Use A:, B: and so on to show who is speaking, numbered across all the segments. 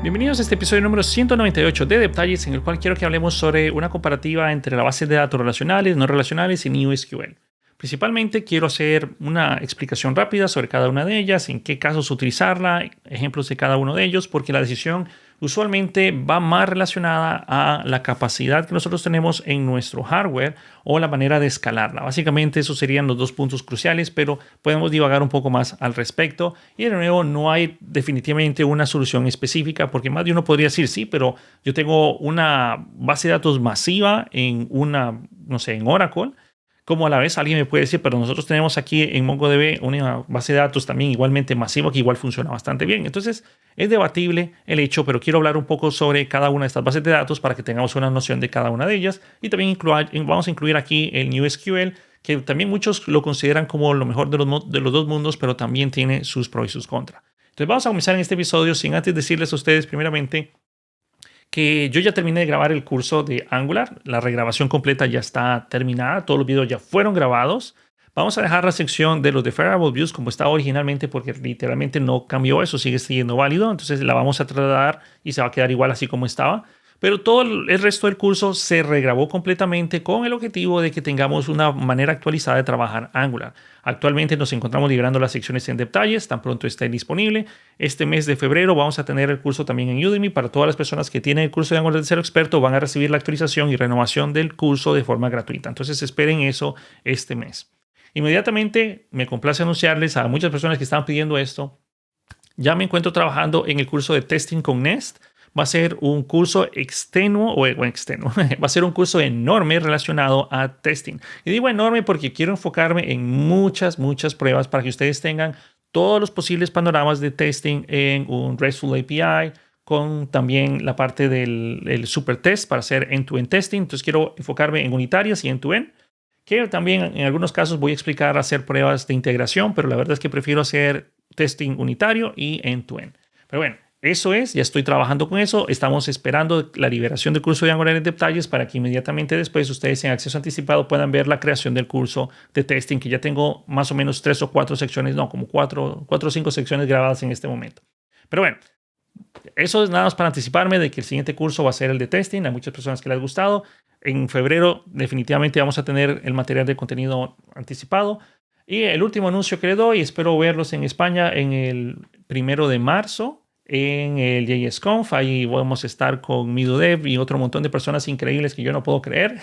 A: Bienvenidos a este episodio número 198 de Detalles, en el cual quiero que hablemos sobre una comparativa entre la base de datos relacionales, no relacionales y NewSQL. Principalmente quiero hacer una explicación rápida sobre cada una de ellas, en qué casos utilizarla, ejemplos de cada uno de ellos, porque la decisión usualmente va más relacionada a la capacidad que nosotros tenemos en nuestro hardware o la manera de escalarla. Básicamente esos serían los dos puntos cruciales, pero podemos divagar un poco más al respecto. Y de nuevo, no hay definitivamente una solución específica, porque más de uno podría decir, sí, pero yo tengo una base de datos masiva en en Oracle. Como a la vez alguien me puede decir, pero nosotros tenemos aquí en MongoDB una base de datos también igualmente masiva que igual funciona bastante bien. Entonces es debatible el hecho, pero quiero hablar un poco sobre cada una de estas bases de datos para que tengamos una noción de cada una de ellas. Y también vamos a incluir aquí el NewSQL, que también muchos lo consideran como lo mejor de los dos mundos, pero también tiene sus pros y sus contras. Entonces vamos a comenzar en este episodio sin antes decirles a ustedes primeramente que yo ya terminé de grabar el curso de Angular. La regrabación completa ya está terminada. Todos los videos ya fueron grabados. Vamos a dejar la sección de los Deferrable Views como estaba originalmente, porque literalmente no cambió eso, sigue siendo válido. Entonces la vamos a trasladar y se va a quedar igual así como estaba. Pero todo el resto del curso se regrabó completamente con el objetivo de que tengamos una manera actualizada de trabajar Angular. Actualmente nos encontramos liberando las secciones en detalles, tan pronto esté disponible. Este mes de febrero vamos a tener el curso también en Udemy. Para todas las personas que tienen el curso de Angular de Cero Experto van a recibir la actualización y renovación del curso de forma gratuita. Entonces esperen eso este mes. Inmediatamente me complace anunciarles a muchas personas que estaban pidiendo esto. Ya me encuentro trabajando en el curso de Testing con Nest. Va a ser un curso extenuo, va a ser un curso enorme relacionado a testing. Y digo enorme porque quiero enfocarme en muchas pruebas para que ustedes tengan todos los posibles panoramas de testing en un RESTful API, con también la parte del super test para hacer end-to-end testing. Entonces quiero enfocarme en unitarias y end-to-end, que también en algunos casos voy a explicar hacer pruebas de integración, pero la verdad es que prefiero hacer testing unitario y end-to-end. Pero bueno, eso es, ya estoy trabajando con eso. Estamos esperando la liberación del curso de Angular en detalles para que inmediatamente después ustedes en acceso anticipado puedan ver la creación del curso de testing, que ya tengo más o menos 3 o 4 secciones, no, como 4 o 5 secciones grabadas en este momento. Pero bueno, eso es nada más para anticiparme de que el siguiente curso va a ser el de testing. Hay muchas personas que les ha gustado. En febrero definitivamente vamos a tener el material de contenido anticipado. Y el último anuncio que le doy, espero verlos en España en el 1 de marzo. En el JSConf, ahí vamos a estar con MidoDev y otro montón de personas increíbles que yo no puedo creer.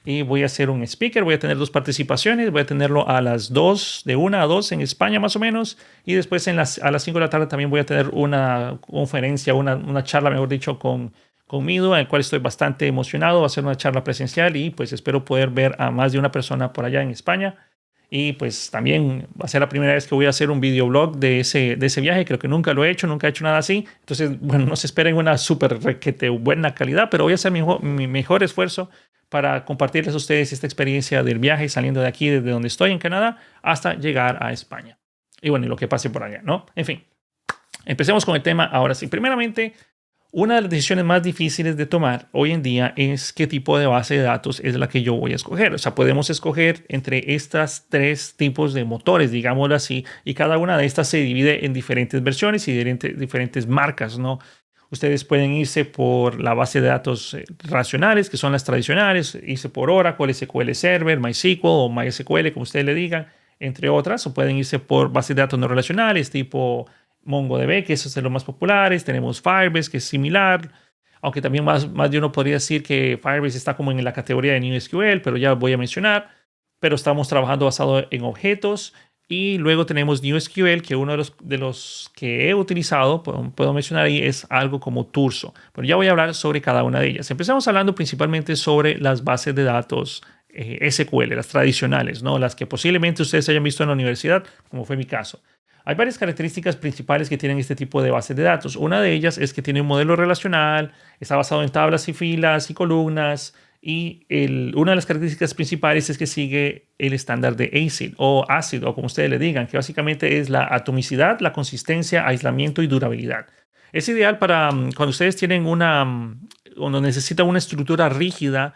A: Y voy a ser un speaker, voy a tener 2 participaciones, voy a tenerlo a las 2, de 1 a 2 en España más o menos. Y después a las 5 de la tarde también voy a tener una conferencia, una charla, mejor dicho, con Mido, en el cual estoy bastante emocionado. Va a ser una charla presencial y pues espero poder ver a más de una persona por allá en España. Y pues también va a ser la primera vez que voy a hacer un videoblog de ese viaje. Creo que nunca lo he hecho, nunca he hecho nada así. Entonces, bueno, no se esperen una súper requete buena calidad, pero voy a hacer mi mejor esfuerzo para compartirles a ustedes esta experiencia del viaje saliendo de aquí, desde donde estoy en Canadá, hasta llegar a España. Y bueno, y lo que pase por allá, ¿no? En fin, empecemos con el tema ahora sí. Primeramente, una de las decisiones más difíciles de tomar hoy en día es qué tipo de base de datos es la que yo voy a escoger. O sea, podemos escoger entre estas 3 tipos de motores, digámoslo así, y cada una de estas se divide en diferentes versiones y diferentes marcas, ¿no? Ustedes pueden irse por la base de datos relacionales, que son las tradicionales, irse por Oracle, SQL Server, MySQL o MySQL, como ustedes le digan, entre otras, o pueden irse por bases de datos no relacionales, tipo MongoDB, que eso es de los más populares. Tenemos Firebase, que es similar, aunque también más de uno podría decir que Firebase está como en la categoría de NewSQL, pero ya voy a mencionar. Pero estamos trabajando basado en objetos. Y luego tenemos NewSQL, que uno de los que he utilizado, puedo mencionar ahí, es algo como Turso. Pero ya voy a hablar sobre cada una de ellas. Empezamos hablando principalmente sobre las bases de datos SQL, las tradicionales, ¿no? Las que posiblemente ustedes hayan visto en la universidad, como fue mi caso. Hay varias características principales que tienen este tipo de bases de datos. Una de ellas es que tiene un modelo relacional, está basado en tablas y filas y columnas. Y una de las características principales es que sigue el estándar de ACID o como ustedes le digan, que básicamente es la atomicidad, la consistencia, aislamiento y durabilidad. Es ideal para cuando ustedes tienen cuando necesitan una estructura rígida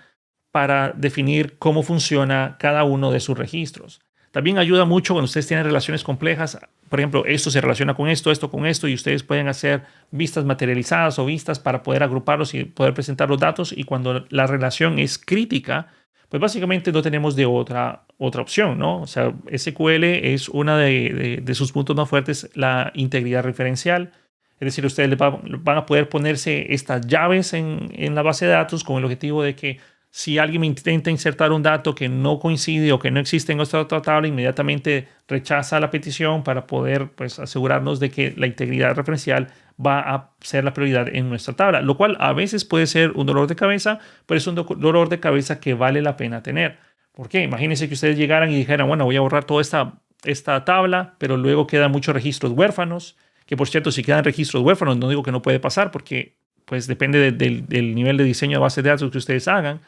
A: para definir cómo funciona cada uno de sus registros. También ayuda mucho cuando ustedes tienen relaciones complejas. Por ejemplo, esto se relaciona con esto con esto, y ustedes pueden hacer vistas materializadas o vistas para poder agruparlos y poder presentar los datos. Y cuando la relación es crítica, pues básicamente no tenemos de otra opción, ¿no? O sea, SQL es una de sus puntos más fuertes, la integridad referencial. Es decir, ustedes van a poder ponerse estas llaves en la base de datos con el objetivo de que si alguien me intenta insertar un dato que no coincide o que no existe en nuestra otra tabla, inmediatamente rechaza la petición para poder, pues, asegurarnos de que la integridad referencial va a ser la prioridad en nuestra tabla, lo cual a veces puede ser un dolor de cabeza, pero es un dolor de cabeza que vale la pena tener. ¿Por qué? Imagínense que ustedes llegaran y dijeran, bueno, voy a borrar toda esta tabla, pero luego quedan muchos registros huérfanos, que por cierto, si quedan registros huérfanos, no digo que no puede pasar, porque pues depende del nivel de diseño de base de datos que ustedes hagan.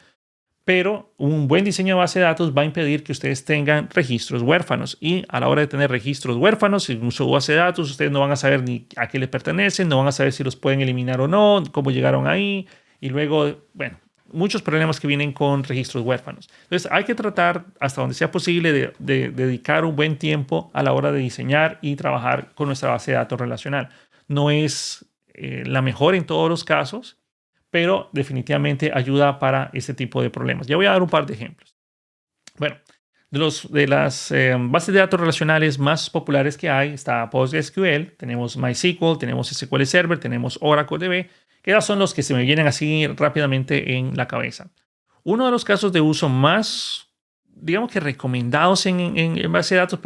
A: Pero un buen diseño de base de datos va a impedir que ustedes tengan registros huérfanos. Y a la hora de tener registros huérfanos en su base de datos, ustedes no van a saber ni a qué les pertenecen, no van a saber si los pueden eliminar o no, cómo llegaron ahí. Y luego, bueno, muchos problemas que vienen con registros huérfanos. Entonces, hay que tratar hasta donde sea posible de dedicar un buen tiempo a la hora de diseñar y trabajar con nuestra base de datos relacional. No es la mejor en todos los casos, pero definitivamente ayuda para este tipo de problemas. Ya voy a dar un par de ejemplos. Bueno, de las bases de datos relacionales más populares que hay está PostgreSQL, tenemos MySQL, tenemos SQL Server, tenemos Oracle DB, que ya son los que se me vienen así rápidamente en la cabeza. Uno de los casos de uso más, digamos que recomendados en base de datos,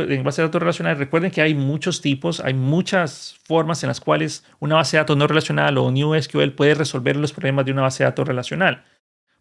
A: relacionales. Recuerden que hay muchos tipos, hay muchas formas en las cuales una base de datos no relacional o NewSQL puede resolver los problemas de una base de datos relacional.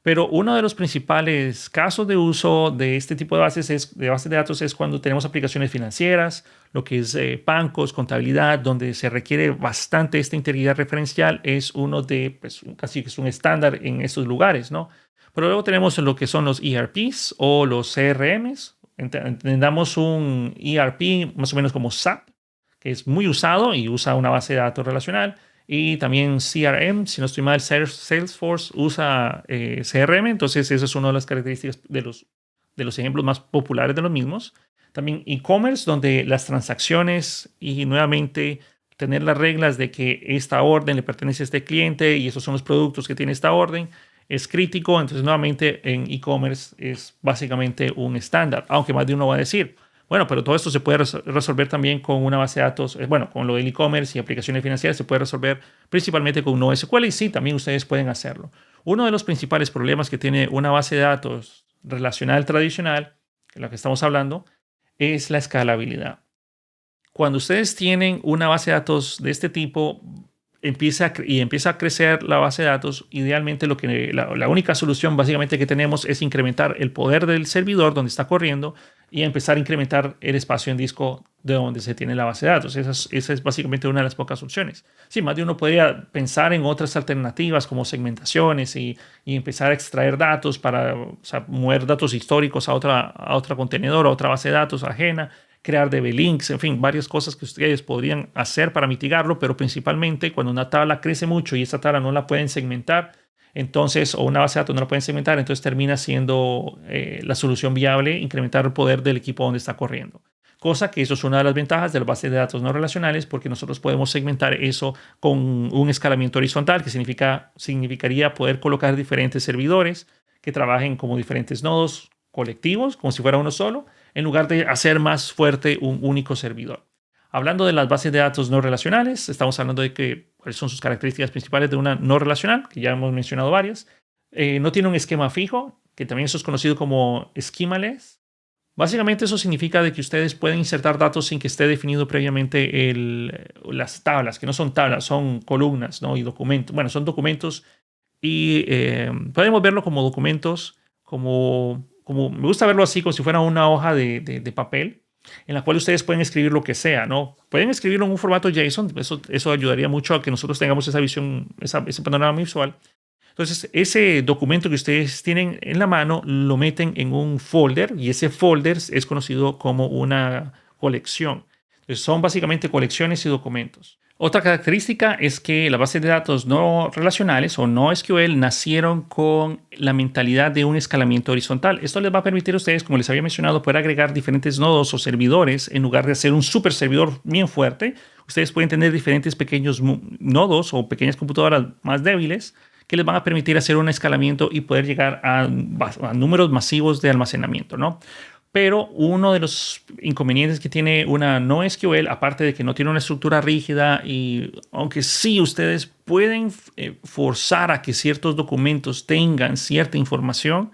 A: Pero uno de los principales casos de uso de este tipo de bases de datos es cuando tenemos aplicaciones financieras, lo que es bancos, contabilidad, donde se requiere bastante esta integridad referencial. Es uno de, pues, casi que es un estándar en estos lugares, ¿no? Pero luego tenemos lo que son los ERPs o los CRMs. Entendamos un ERP más o menos como SAP, que es muy usado y usa una base de datos relacional. Y también CRM, si no estoy mal, Salesforce usa CRM. Entonces, esa es una de las características de los ejemplos más populares de los mismos. También e-commerce, donde las transacciones y nuevamente tener las reglas de que esta orden le pertenece a este cliente y esos son los productos que tiene esta orden es crítico. Entonces, nuevamente, en e-commerce es básicamente un estándar, aunque más de uno va a decir, bueno, pero todo esto se puede resolver también con una base de datos, bueno, con lo del e-commerce y aplicaciones financieras se puede resolver principalmente con NoSQL, y sí, también ustedes pueden hacerlo. Uno de los principales problemas que tiene una base de datos relacional tradicional, de la que estamos hablando, es la escalabilidad. Cuando ustedes tienen una base de datos de este tipo, empieza a crecer la base de datos, idealmente la única solución básicamente que tenemos es incrementar el poder del servidor donde está corriendo y empezar a incrementar el espacio en disco de donde se tiene la base de datos. Esa es básicamente una de las pocas opciones. Sí, más de uno podría pensar en otras alternativas como segmentaciones y empezar a extraer datos para, o sea, mover datos históricos a otra contenedor, a otra base de datos ajena, crear DB links, en fin, varias cosas que ustedes podrían hacer para mitigarlo, pero principalmente cuando una tabla crece mucho y esa tabla no la pueden segmentar, entonces, o una base de datos no la pueden segmentar, entonces termina siendo la solución viable incrementar el poder del equipo donde está corriendo. Cosa que eso es una de las ventajas de las bases de datos no relacionales, porque nosotros podemos segmentar eso con un escalamiento horizontal, que significaría poder colocar diferentes servidores que trabajen como diferentes nodos colectivos, como si fuera uno solo, en lugar de hacer más fuerte un único servidor. Hablando de las bases de datos no relacionales, estamos hablando de cuáles son sus características principales de una no relacional, que ya hemos mencionado varias. No tiene un esquema fijo, que también eso es conocido como schemaless. Básicamente eso significa de que ustedes pueden insertar datos sin que esté definido previamente las tablas, que no son tablas, son columnas, ¿no? Y documentos. Bueno, son documentos y podemos verlo como documentos, como me gusta verlo así, como si fuera una hoja de papel en la cual ustedes pueden escribir lo que sea, ¿no? Pueden escribirlo en un formato JSON, eso ayudaría mucho a que nosotros tengamos esa visión, ese panorama visual. Entonces, ese documento que ustedes tienen en la mano lo meten en un folder y ese folder es conocido como una colección. Entonces, son básicamente colecciones y documentos. Otra característica es que las bases de datos no relacionales o no SQL nacieron con la mentalidad de un escalamiento horizontal. Esto les va a permitir a ustedes, como les había mencionado, poder agregar diferentes nodos o servidores en lugar de hacer un super servidor bien fuerte. Ustedes pueden tener diferentes pequeños nodos o pequeñas computadoras más débiles que les van a permitir hacer un escalamiento y poder llegar a números masivos de almacenamiento, ¿no? Pero uno de los inconvenientes que tiene una no SQL, aparte de que no tiene una estructura rígida, y aunque sí ustedes pueden forzar a que ciertos documentos tengan cierta información,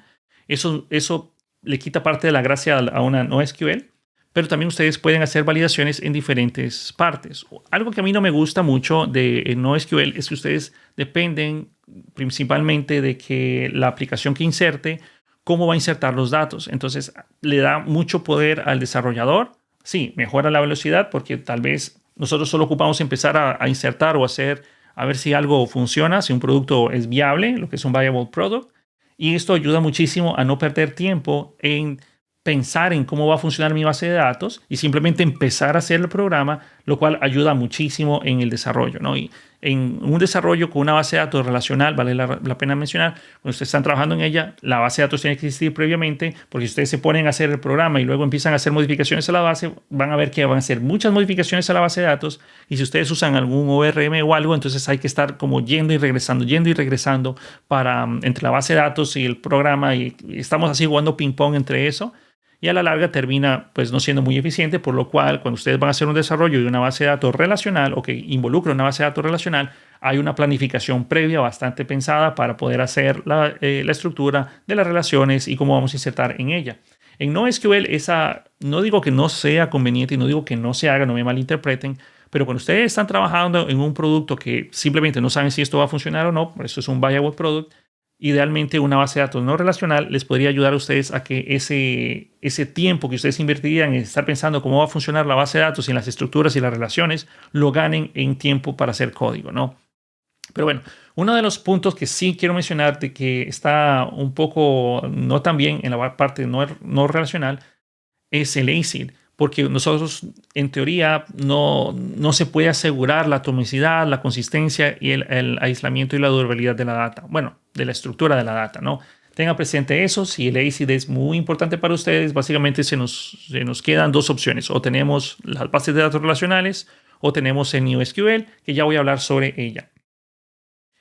A: eso le quita parte de la gracia a una no SQL. Pero también ustedes pueden hacer validaciones en diferentes partes. Algo que a mí no me gusta mucho de NoSQL es que ustedes dependen principalmente de que la aplicación que inserte, cómo va a insertar los datos. Entonces, le da mucho poder al desarrollador. Sí, mejora la velocidad porque tal vez nosotros solo ocupamos empezar a insertar o hacer, a ver si algo funciona, si un producto es viable, lo que es un viable product. Y esto ayuda muchísimo a no perder tiempo en pensar en cómo va a funcionar mi base de datos y simplemente empezar a hacer el programa, lo cual ayuda muchísimo en el desarrollo, ¿no? Y en un desarrollo con una base de datos relacional, vale la pena mencionar, cuando ustedes están trabajando en ella, la base de datos tiene que existir previamente, porque si ustedes se ponen a hacer el programa y luego empiezan a hacer modificaciones a la base, van a ver que van a hacer muchas modificaciones a la base de datos, y si ustedes usan algún ORM o algo, entonces hay que estar como yendo y regresando para entre la base de datos y el programa, y estamos así jugando ping pong entre eso. Y a la larga termina pues no siendo muy eficiente, por lo cual cuando ustedes van a hacer un desarrollo de una base de datos relacional o que involucra una base de datos relacional, hay una planificación previa bastante pensada para poder hacer la estructura de las relaciones y cómo vamos a insertar en ella. En NoSQL, no digo que no sea conveniente y no digo que no se haga, no me malinterpreten, pero cuando ustedes están trabajando en un producto que simplemente no saben si esto va a funcionar o no, por eso es un viable product, idealmente una base de datos no relacional les podría ayudar a ustedes a que ese tiempo que ustedes invertirían en estar pensando cómo va a funcionar la base de datos y las estructuras y las relaciones, lo ganen en tiempo para hacer código, ¿no? Pero bueno, uno de los puntos que sí quiero mencionar de que está un poco no tan bien en la parte no relacional es el ACID, porque nosotros en teoría no se puede asegurar la atomicidad, la consistencia y el aislamiento y la durabilidad de la data. Bueno, de la estructura de la data, ¿no? Tenga presente eso. Si el ACID es muy importante para ustedes, básicamente se nos quedan dos opciones. O tenemos las bases de datos relacionales o tenemos el NewSQL, que ya voy a hablar sobre ella.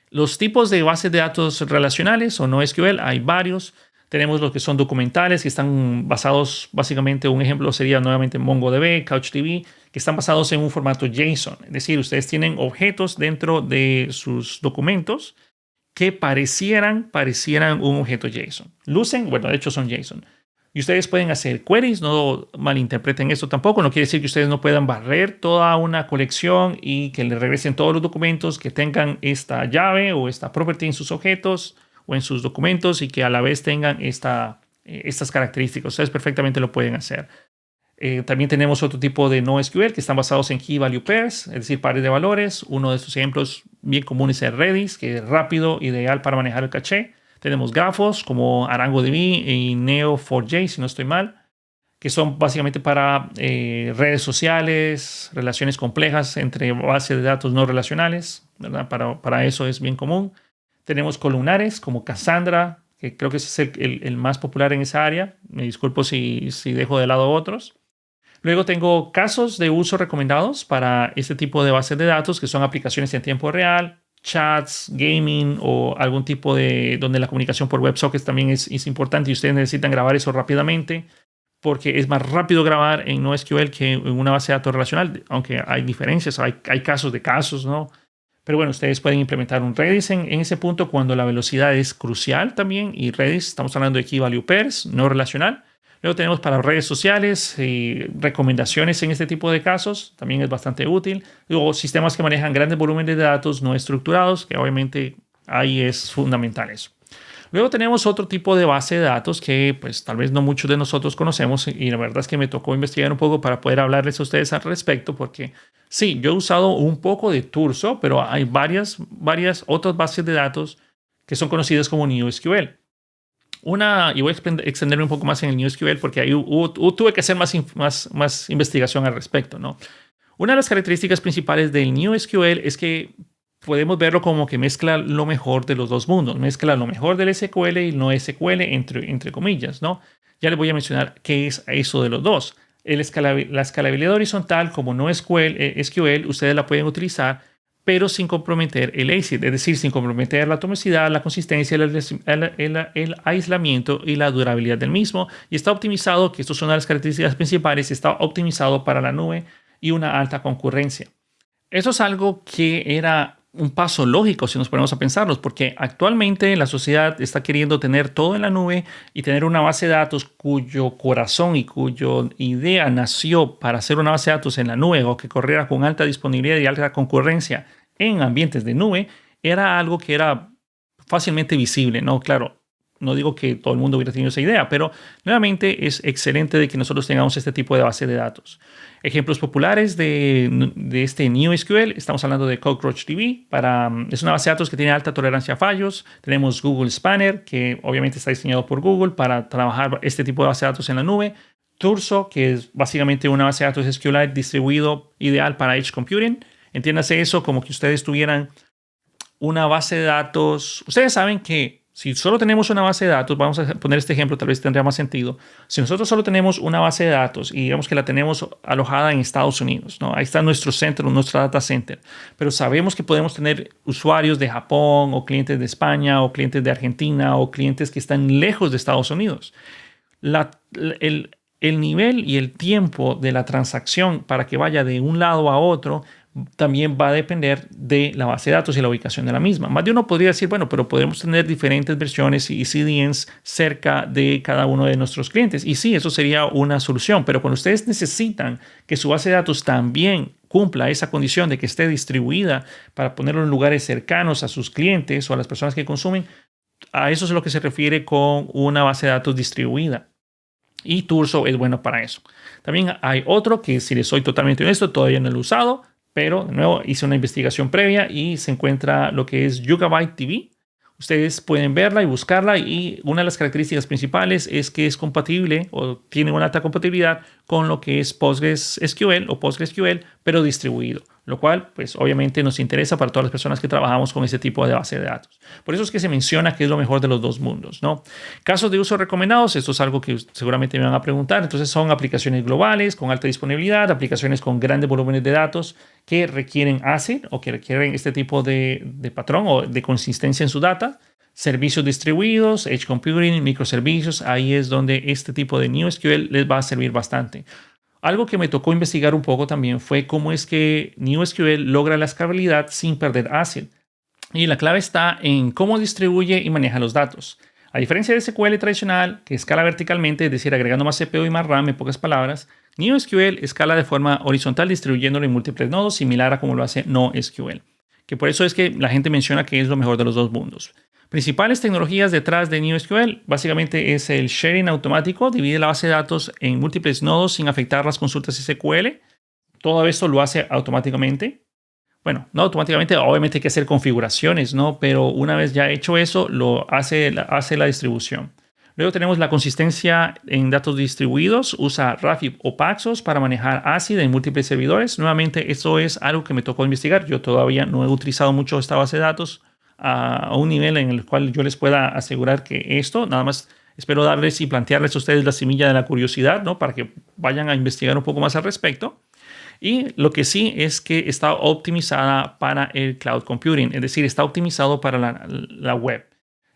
A: Los tipos de bases de datos relacionales o NoSQL, hay varios. Tenemos los que son documentales, que están basados, básicamente un ejemplo sería nuevamente MongoDB, CouchDB, que están basados en un formato JSON. Es decir, ustedes tienen objetos dentro de sus documentos que parecieran un objeto JSON. Lucen, bueno, de hecho son JSON. Y ustedes pueden hacer queries, no malinterpreten esto tampoco. No quiere decir que ustedes no puedan barrer toda una colección y que le regresen todos los documentos que tengan esta llave o esta property en sus objetos o en sus documentos y que a la vez tengan estas características. Ustedes perfectamente lo pueden hacer. También tenemos otro tipo de NoSQL que están basados en Key Value Pairs, es decir, pares de valores. Uno de estos ejemplos bien comunes es Redis, que es rápido, ideal para manejar el caché. Tenemos grafos como ArangoDB y Neo4j, si no estoy mal, que son básicamente para redes sociales, relaciones complejas entre bases de datos no relacionales, ¿verdad? Para eso es bien común. Tenemos columnares como Cassandra, que creo que ese es el más popular en esa área. Me disculpo si dejo de lado otros. Luego tengo casos de uso recomendados para este tipo de bases de datos, que son aplicaciones en tiempo real, chats, gaming o algún tipo de donde la comunicación por WebSockets también es importante y ustedes necesitan grabar eso rápidamente porque es más rápido grabar en NoSQL que en una base de datos relacional, aunque hay diferencias, hay casos de casos, ¿no? Pero bueno, ustedes pueden implementar un Redis en ese punto cuando la velocidad es crucial también. Y Redis, estamos hablando de Key Value Pairs, no relacional. Luego tenemos para redes sociales y recomendaciones en este tipo de casos. También es bastante útil. Luego sistemas que manejan grandes volúmenes de datos no estructurados, que obviamente ahí es fundamental eso. Luego tenemos otro tipo de base de datos que pues tal vez no muchos de nosotros conocemos y la verdad es que me tocó investigar un poco para poder hablarles a ustedes al respecto porque sí, yo he usado un poco de Turso, pero hay varias otras bases de datos que son conocidas como NewSQL. Y voy a extenderme un poco más en el NewSQL porque ahí tuve que hacer más investigación al respecto, ¿no? Una de las características principales del NewSQL es que podemos verlo como que mezcla lo mejor de los dos mundos, mezcla lo mejor del SQL y el no SQL entre comillas, ¿no? Ya les voy a mencionar qué es eso de los dos. La escalabilidad horizontal como no SQL, ustedes la pueden utilizar, pero sin comprometer el ACID, es decir, sin comprometer la atomicidad, la consistencia, el aislamiento y la durabilidad del mismo. Y está optimizado, que estas son una de las características principales, está optimizado para la nube y una alta concurrencia. Eso es algo que era un paso lógico si nos ponemos a pensarlos, porque actualmente la sociedad está queriendo tener todo en la nube y tener una base de datos cuyo corazón y cuya idea nació para hacer una base de datos en la nube o que corriera con alta disponibilidad y alta concurrencia en ambientes de nube, era algo que era fácilmente visible, ¿no? Claro, no digo que todo el mundo hubiera tenido esa idea, pero nuevamente es excelente de que nosotros tengamos este tipo de base de datos. Ejemplos populares de este NewSQL, estamos hablando de CockroachDB, es una base de datos que tiene alta tolerancia a fallos. Tenemos Google Spanner, que obviamente está diseñado por Google para trabajar este tipo de base de datos en la nube. Turso, que es básicamente una base de datos SQLite distribuido ideal para Edge Computing. Entiéndase eso como que ustedes tuvieran una base de datos. Ustedes saben que si solo tenemos una base de datos, vamos a poner este ejemplo, tal vez tendría más sentido. Si nosotros solo tenemos una base de datos y digamos que la tenemos alojada en Estados Unidos, ¿no? Ahí está nuestro centro, nuestro data center. Pero sabemos que podemos tener usuarios de Japón o clientes de España o clientes de Argentina o clientes que están lejos de Estados Unidos. El nivel y el tiempo de la transacción para que vaya de un lado a otro también va a depender de la base de datos y la ubicación de la misma. Más de uno podría decir, bueno, pero podemos tener diferentes versiones y CDNs cerca de cada uno de nuestros clientes. Y sí, eso sería una solución, pero cuando ustedes necesitan que su base de datos también cumpla esa condición de que esté distribuida para ponerlo en lugares cercanos a sus clientes o a las personas que consumen, a eso es lo que se refiere con una base de datos distribuida. Y Turso es bueno para eso. También hay otro que, si les soy totalmente honesto, todavía no lo he usado, pero de nuevo hice una investigación previa y se encuentra lo que es Yugabyte DB. Ustedes pueden verla y buscarla y una de las características principales es que es compatible o tiene una alta compatibilidad con lo que es PostgreSQL o PostgreSQL, pero distribuido, lo cual pues obviamente nos interesa para todas las personas que trabajamos con ese tipo de base de datos. Por eso es que se menciona que es lo mejor de los dos mundos, ¿no? Casos de uso recomendados, esto es algo que seguramente me van a preguntar. Entonces son aplicaciones globales con alta disponibilidad, aplicaciones con grandes volúmenes de datos que requieren ACID o que requieren este tipo de patrón o de consistencia en su data. Servicios distribuidos, Edge Computing, microservicios, ahí es donde este tipo de NewSQL les va a servir bastante. Algo que me tocó investigar un poco también fue cómo es que NewSQL logra la escalabilidad sin perder ACID. Y la clave está en cómo distribuye y maneja los datos. A diferencia de SQL tradicional, que escala verticalmente, es decir, agregando más CPU y más RAM, en pocas palabras, NewSQL escala de forma horizontal distribuyéndolo en múltiples nodos, similar a como lo hace NoSQL. Que por eso es que la gente menciona que es lo mejor de los dos mundos. Principales tecnologías detrás de NewSQL, básicamente es el sharing automático, divide la base de datos en múltiples nodos sin afectar las consultas SQL. Todo esto lo hace automáticamente. Bueno, no automáticamente, obviamente hay que hacer configuraciones, ¿no? Pero una vez ya hecho eso, lo hace la distribución. Luego tenemos la consistencia en datos distribuidos. Usa Rapid o Paxos para manejar ACID en múltiples servidores. Nuevamente, esto es algo que me tocó investigar. Yo todavía no he utilizado mucho esta base de datos a un nivel en el cual yo les pueda asegurar que esto, nada más espero darles y plantearles a ustedes la semilla de la curiosidad, ¿no? Para que vayan a investigar un poco más al respecto. Y lo que sí es que está optimizada para el cloud computing, es decir, está optimizado para la web.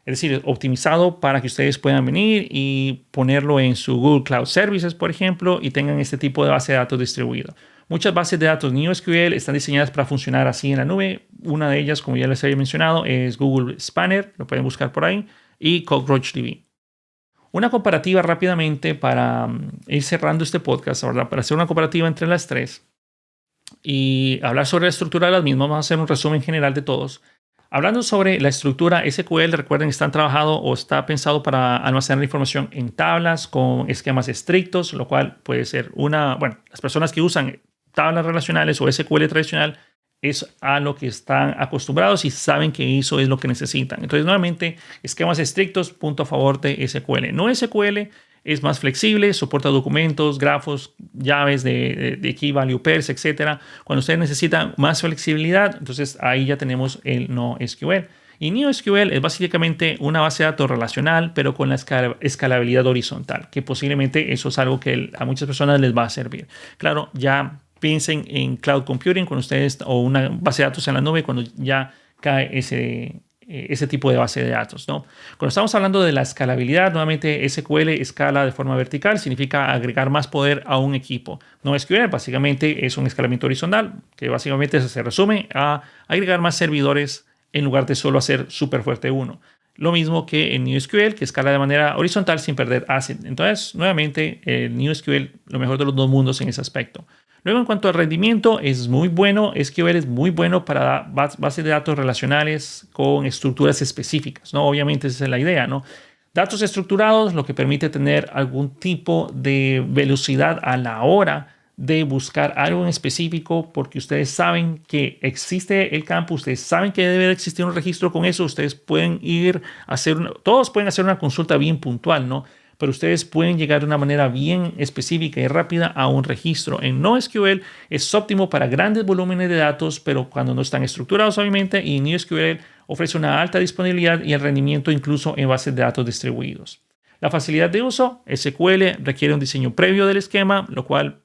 A: Es decir, optimizado para que ustedes puedan venir y ponerlo en su Google Cloud Services, por ejemplo, y tengan este tipo de base de datos distribuido. Muchas bases de datos NewSQL están diseñadas para funcionar así en la nube. Una de ellas, como ya les había mencionado, es Google Spanner, lo pueden buscar por ahí, y CockroachDB. Una comparativa rápidamente para ir cerrando este podcast, ¿verdad? Para hacer una comparativa entre las tres y hablar sobre la estructura de las mismas, vamos a hacer un resumen general de todos. Hablando sobre la estructura SQL, recuerden que está trabajado o está pensado para almacenar la información en tablas con esquemas estrictos, lo cual puede ser las personas que usan tablas relacionales o SQL tradicional es a lo que están acostumbrados y saben que eso es lo que necesitan. Entonces, nuevamente, esquemas estrictos, punto a favor de SQL. No SQL es más flexible, soporta documentos, grafos, llaves de key value pairs, etc. Cuando ustedes necesitan más flexibilidad, entonces ahí ya tenemos el NoSQL. Y NeoSQL es básicamente una base de datos relacional, pero con la escalabilidad horizontal, que posiblemente eso es algo que a muchas personas les va a servir. Claro, ya piensen en cloud computing cuando ustedes, o una base de datos en la nube, cuando ya cae ese tipo de base de datos, ¿no? Cuando estamos hablando de la escalabilidad, nuevamente SQL escala de forma vertical, significa agregar más poder a un equipo. NoSQL básicamente es un escalamiento horizontal, que básicamente se resume a agregar más servidores en lugar de solo hacer súper fuerte uno. Lo mismo que en NewSQL, que escala de manera horizontal sin perder ACID. Entonces, nuevamente, el NewSQL, lo mejor de los dos mundos en ese aspecto. Luego, en cuanto al rendimiento, es muy bueno. SQL es muy bueno para bases de datos relacionales con estructuras específicas, ¿no? Obviamente, esa es la idea, ¿no? Datos estructurados, lo que permite tener algún tipo de velocidad a la hora de buscar algo en específico, porque ustedes saben que existe el campo, ustedes saben que debe de existir un registro con eso, ustedes pueden ir a hacer, todos pueden hacer una consulta bien puntual, ¿no? Pero ustedes pueden llegar de una manera bien específica y rápida a un registro. En NoSQL es óptimo para grandes volúmenes de datos, pero cuando no están estructurados, obviamente, y NewSQL ofrece una alta disponibilidad y el rendimiento incluso en bases de datos distribuidos. La facilidad de uso, SQL requiere un diseño previo del esquema, lo cual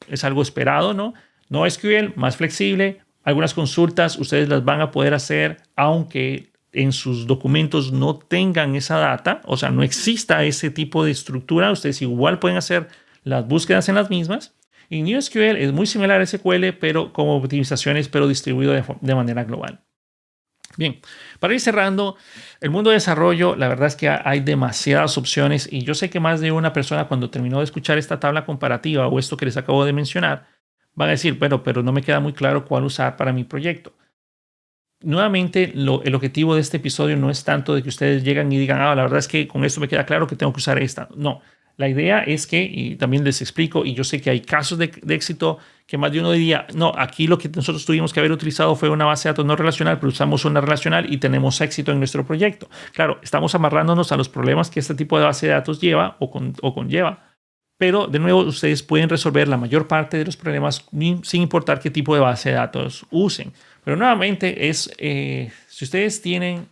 A: es algo esperado, ¿no? NoSQL, más flexible. Algunas consultas ustedes las van a poder hacer aunque en sus documentos no tengan esa data, o sea, no exista ese tipo de estructura. Ustedes igual pueden hacer las búsquedas en las mismas. Y NewSQL es muy similar a SQL, pero como optimizaciones, pero distribuido de manera global. Bien, para ir cerrando, el mundo de desarrollo, la verdad es que hay demasiadas opciones y yo sé que más de una persona cuando terminó de escuchar esta tabla comparativa o esto que les acabo de mencionar, van a decir, bueno, pero no me queda muy claro cuál usar para mi proyecto. Nuevamente, el objetivo de este episodio no es tanto de que ustedes lleguen y digan, la verdad es que con esto me queda claro que tengo que usar esta. No, la idea es que, y también les explico, y yo sé que hay casos de éxito que más de uno diría, no, aquí lo que nosotros tuvimos que haber utilizado fue una base de datos no relacional, pero usamos una relacional y tenemos éxito en nuestro proyecto. Claro, estamos amarrándonos a los problemas que este tipo de base de datos lleva o conlleva. Pero, de nuevo, ustedes pueden resolver la mayor parte de los problemas sin importar qué tipo de base de datos usen. Pero, nuevamente, si ustedes tienen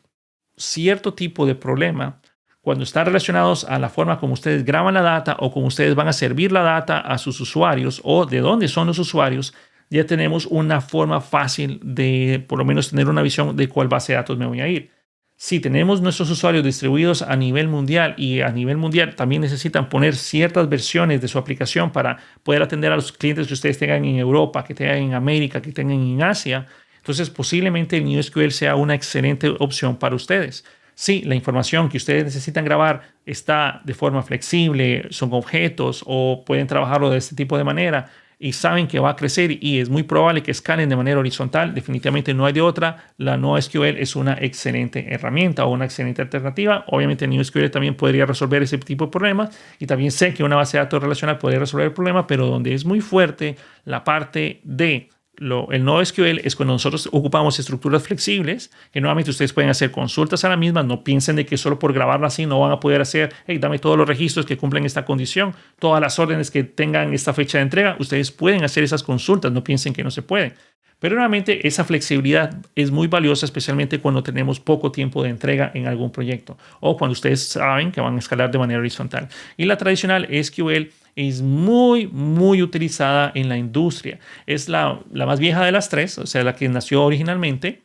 A: cierto tipo de problema, cuando están relacionados a la forma como ustedes graban la data o como ustedes van a servir la data a sus usuarios o de dónde son los usuarios, ya tenemos una forma fácil de, por lo menos, tener una visión de cuál base de datos me voy a ir. Si tenemos nuestros usuarios distribuidos a nivel mundial y a nivel mundial también necesitan poner ciertas versiones de su aplicación para poder atender a los clientes que ustedes tengan en Europa, que tengan en América, que tengan en Asia, entonces posiblemente el NewSQL sea una excelente opción para ustedes. Si la información que ustedes necesitan grabar está de forma flexible, son objetos o pueden trabajarlo de este tipo de manera, y saben que va a crecer y es muy probable que escalen de manera horizontal, definitivamente no hay de otra. La NoSQL es una excelente herramienta o una excelente alternativa. Obviamente NewSQL también podría resolver ese tipo de problemas y también sé que una base de datos relacional podría resolver el problema, pero donde es muy fuerte la parte de el NoSQL es cuando nosotros ocupamos estructuras flexibles, que nuevamente ustedes pueden hacer consultas a la misma. No piensen de que solo por grabarla así no van a poder hacer, hey, dame todos los registros que cumplen esta condición, todas las órdenes que tengan esta fecha de entrega. Ustedes pueden hacer esas consultas, no piensen que no se pueden. Pero nuevamente esa flexibilidad es muy valiosa, especialmente cuando tenemos poco tiempo de entrega en algún proyecto o cuando ustedes saben que van a escalar de manera horizontal. Y la tradicional SQL es muy, muy utilizada en la industria. Es la más vieja de las tres, o sea, la que nació originalmente.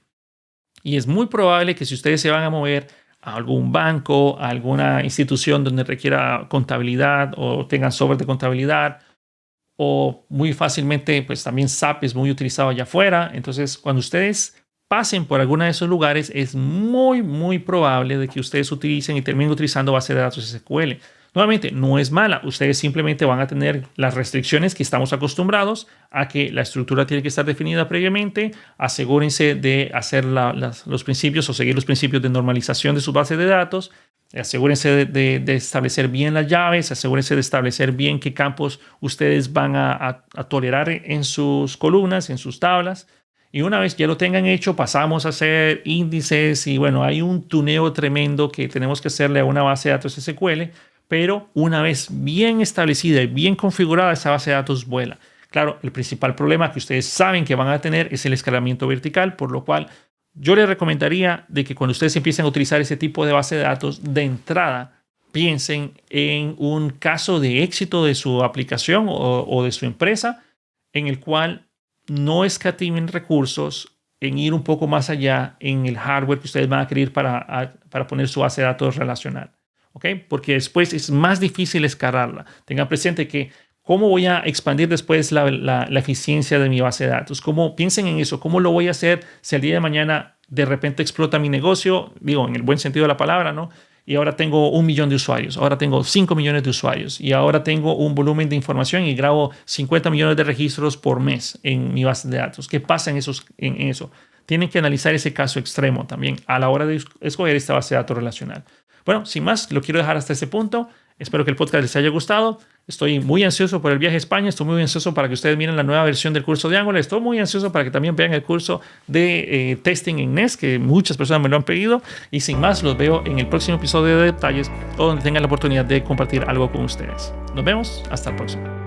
A: Y es muy probable que si ustedes se van a mover a algún banco, a alguna institución donde requiera contabilidad o tengan software de contabilidad, o muy fácilmente, pues también SAP es muy utilizado allá afuera. Entonces, cuando ustedes pasen por alguno de esos lugares, es muy, muy probable de que ustedes utilicen y terminen utilizando base de datos SQL. Nuevamente, no es mala. Ustedes simplemente van a tener las restricciones que estamos acostumbrados a que la estructura tiene que estar definida previamente. Asegúrense de hacer los principios o seguir los principios de normalización de sus bases de datos. Asegúrense de establecer bien las llaves, asegúrense de establecer bien qué campos ustedes van a tolerar en sus columnas, en sus tablas. Y una vez ya lo tengan hecho, pasamos a hacer índices y bueno, hay un tuneo tremendo que tenemos que hacerle a una base de datos SQL pero una vez bien establecida y bien configurada, esa base de datos vuela. Claro, el principal problema que ustedes saben que van a tener es el escalamiento vertical, por lo cual yo les recomendaría de que cuando ustedes empiecen a utilizar ese tipo de base de datos, de entrada piensen en un caso de éxito de su aplicación o de su empresa, en el cual no escatimen recursos en ir un poco más allá en el hardware que ustedes van a querer para poner su base de datos relacional. ¿Okay? Porque después es más difícil escalarla. Tengan presente que cómo voy a expandir después la eficiencia de mi base de datos. Piensen en eso. ¿Cómo lo voy a hacer si el día de mañana de repente explota mi negocio? Digo, en el buen sentido de la palabra, ¿no? Y ahora tengo 1 millón de usuarios, ahora tengo 5 millones de usuarios y ahora tengo un volumen de información y grabo 50 millones de registros por mes en mi base de datos. ¿Qué pasa en eso? Tienen que analizar ese caso extremo también a la hora de escoger esta base de datos relacional. Bueno, sin más, lo quiero dejar hasta este punto. Espero que el podcast les haya gustado. Estoy muy ansioso por el viaje a España. Estoy muy ansioso para que ustedes miren la nueva versión del curso de Angular. Estoy muy ansioso para que también vean el curso de testing en Nest, que muchas personas me lo han pedido. Y sin más, los veo en el próximo episodio de Detalles, o donde tengan la oportunidad de compartir algo con ustedes. Nos vemos. Hasta el próximo.